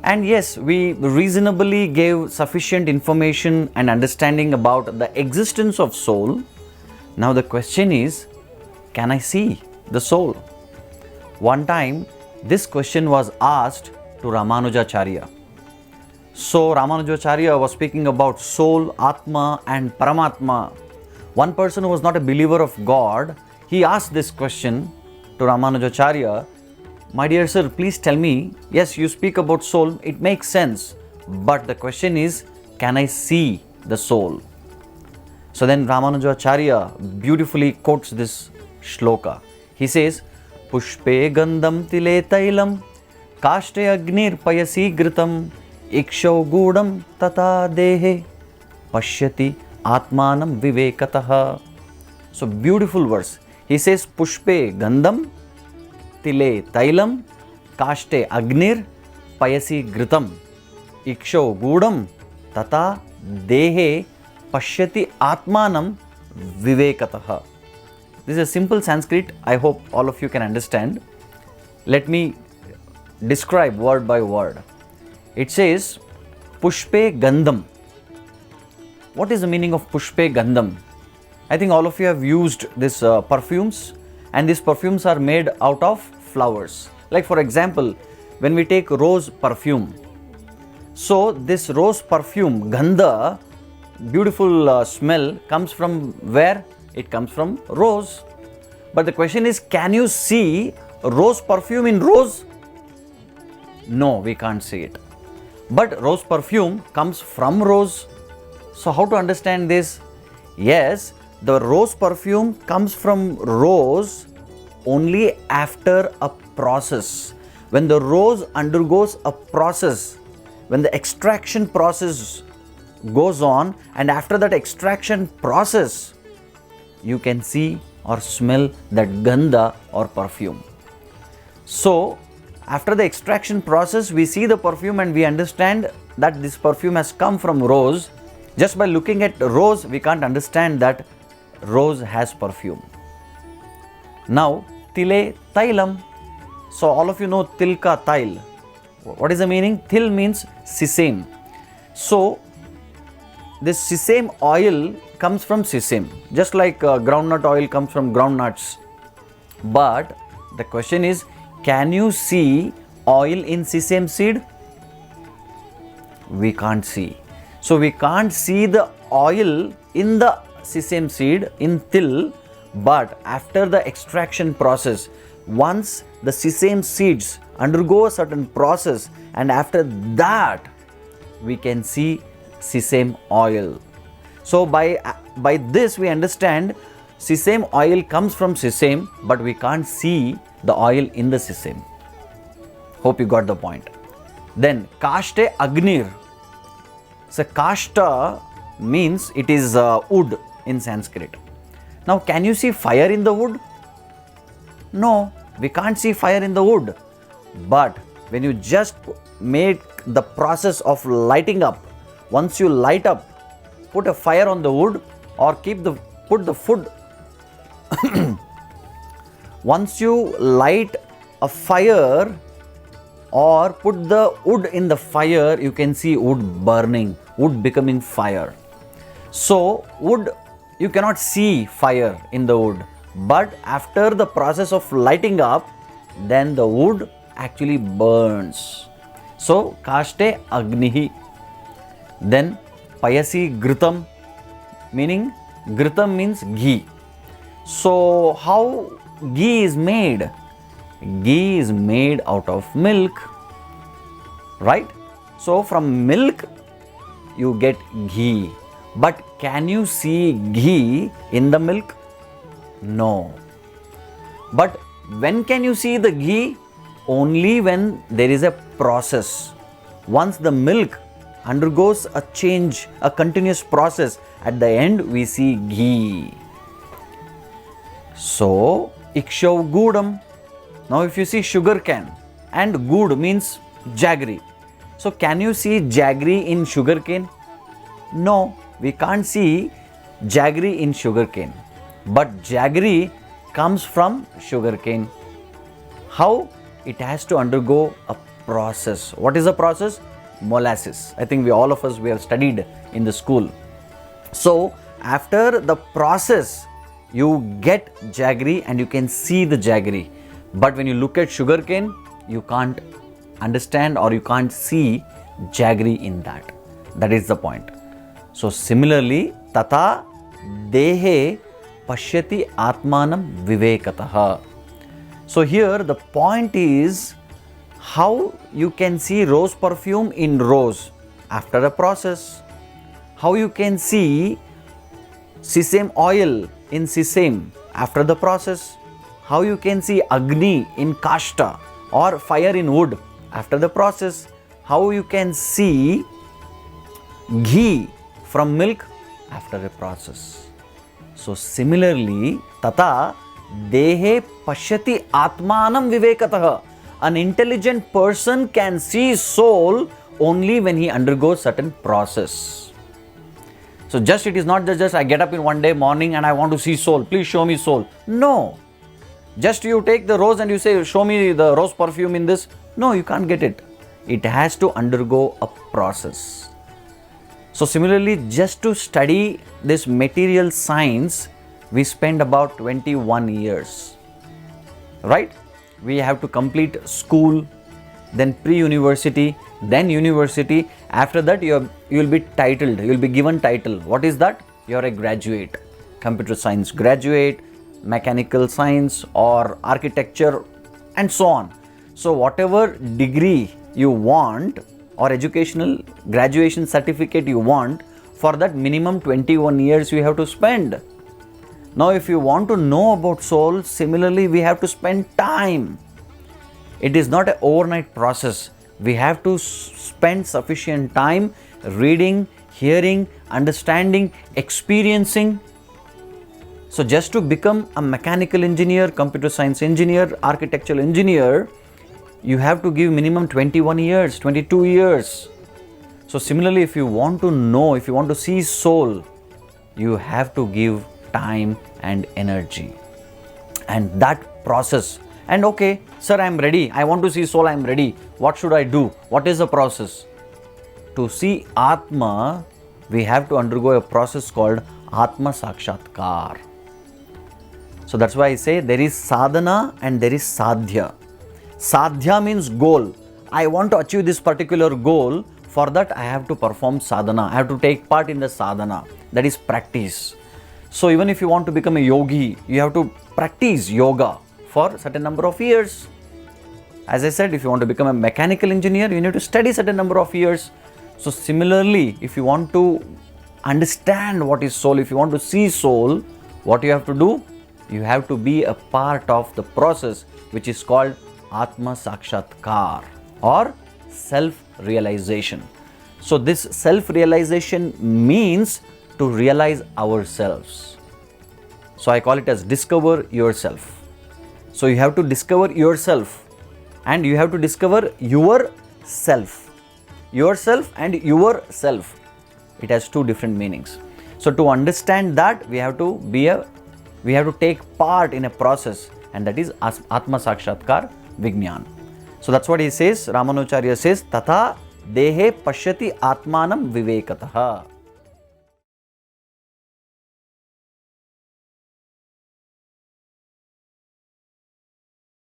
And yes, we reasonably gave sufficient information and understanding about the existence of soul. Now the question is, can I see the soul? One time, this question was asked to Ramanujacharya. So Ramanujacharya was speaking about soul, Atma and Paramatma. One person who was not a believer of God, he asked this question to Ramanujacharya. My dear sir, please tell me, yes, you speak about soul, it makes sense. But the question is, can I see the soul? So then Ramanujacharya beautifully quotes this sloka. He says, pushpe gandham tailam, kashthe'gnim payasi ghritam, ikshau gudam tatha dehe, pashyatmanam vivekatah. So beautiful verse. He says, pushpe gandham tailam, kashthe'gnim payasi ghritam, ikshau gudam tatha dehe, pashyatmanam vivekatah. This is a simple Sanskrit. I hope all of you can understand. Let me describe word by word. It says pushpe gandham. What is the meaning of pushpe gandham? I think all of you have used these perfumes, and these perfumes are made out of flowers. Like for example, when we take rose perfume. So this rose perfume, gandha, beautiful smell comes from where? It comes from rose. But the question is, can you see rose perfume in rose? No, we can't see it. But rose perfume comes from rose. So how to understand this? Yes, the rose perfume comes from rose only after a process. When the rose undergoes a process, when the extraction process goes on, and after that extraction process, you can see or smell that gandha or perfume. So after the extraction process, we see the perfume and we understand that this perfume has come from rose. Just by looking at rose, we can't understand that rose has perfume. Now, tailam. So all of you know tilka tail. What is the meaning? Til means sesame. So this sesame oil comes from sesame, just like groundnut oil comes from groundnuts. But the question is, can you see oil in sesame seed? We can't see. So we can't see the oil in the sesame seed, in til, but after the extraction process, once the sesame seeds undergo a certain process, and after that we can see sesame oil. So by this we understand sesame oil comes from sesame, but we can't see the oil in the sesame. Hope you got the point. Then kashthe'gnim. So kashta means it is wood in Sanskrit. Now can you see fire in the wood? No, we can't see fire in the wood. But when you just make the process of lighting up, once you light up, put a fire on the wood or put the food. Once you light a fire or put the wood in the fire, you can see wood burning, wood becoming fire. So wood, you cannot see fire in the wood, but after the process of lighting up, then the wood actually burns. So kashthe'gnim. Then payasi ghritam, meaning ghritam means ghee. So how ghee is made? Ghee is made out of milk, right? So from milk you get ghee. But can you see ghee in the milk? No. But when can you see the ghee? Only when there is a process. Once the milk undergoes a change, a continuous process, at the end we see ghee. So ikshau gudam. Now if you see sugarcane, and gud means jaggery. So can you see jaggery in sugarcane? No, we can't see jaggery in sugarcane. But jaggery comes from sugarcane. How? It has to undergo a process. What is the process? Molasses. I think all of us have studied in the school. So after the process, you get jaggery and you can see the jaggery. But when you look at sugarcane, you can't understand or you can't see jaggery in that. That is the point. So similarly, tatha dehe pashyatmanam vivekatah. So here the point is how you can see rose perfume in rose after a process. How you can see sesame oil in sesame after the process. How you can see agni in kashta or fire in wood after the process. How you can see ghee from milk after a process. So similarly, tatha dehe pashyati atmanam vivekatah. An intelligent person can see soul only when he undergoes certain process. So it is not just I get up in one day morning and I want to see soul. Please show me soul. No. Just you take the rose and you say, show me the rose perfume in this. No, you can't get it. It has to undergo a process. So similarly, just to study this material science, we spend about 21 years. Right? We have to complete school, then pre-university, then university. After that, you will be titled, you will be given title. What is that? You are a graduate, computer science graduate, mechanical science or architecture and so on. So whatever degree you want or educational graduation certificate you want, for that minimum 21 years you have to spend. Now if you want to know about soul, similarly we have to spend time. It is not an overnight process. We have to spend sufficient time reading, hearing, understanding, experiencing. So just to become a mechanical engineer, computer science engineer, architectural engineer, you have to give minimum 21 years, 22 years. So similarly, if you want to know, if you want to see soul, you have to give time and energy. And that process. And okay, sir, I am ready. I want to see soul, I am ready. What should I do? What is the process? To see Atma, we have to undergo a process called Atma Sakshatkar. So that's why I say there is sadhana and there is sadhya. Sadhya means goal. I want to achieve this particular goal. For that, I have to perform sadhana. I have to take part in the sadhana. That is practice. So even if you want to become a yogi, you have to practice yoga for a certain number of years. As I said, if you want to become a mechanical engineer, you need to study certain number of years. So similarly, if you want to understand what is soul, if you want to see soul, what you have to do? You have to be a part of the process which is called Atma Sakshatkar or self-realization. So this self-realization means to realize ourselves. So I call it as discover yourself. So you have to discover yourself and you have to discover yourself. Yourself and yourself. It has two different meanings. So to understand that, we have to take part in a process, and that is Atma Sakshatkar Vijnana. So that's what he says. Ramanujacharya says, tatha dehe pashyati atmanam vivekatah.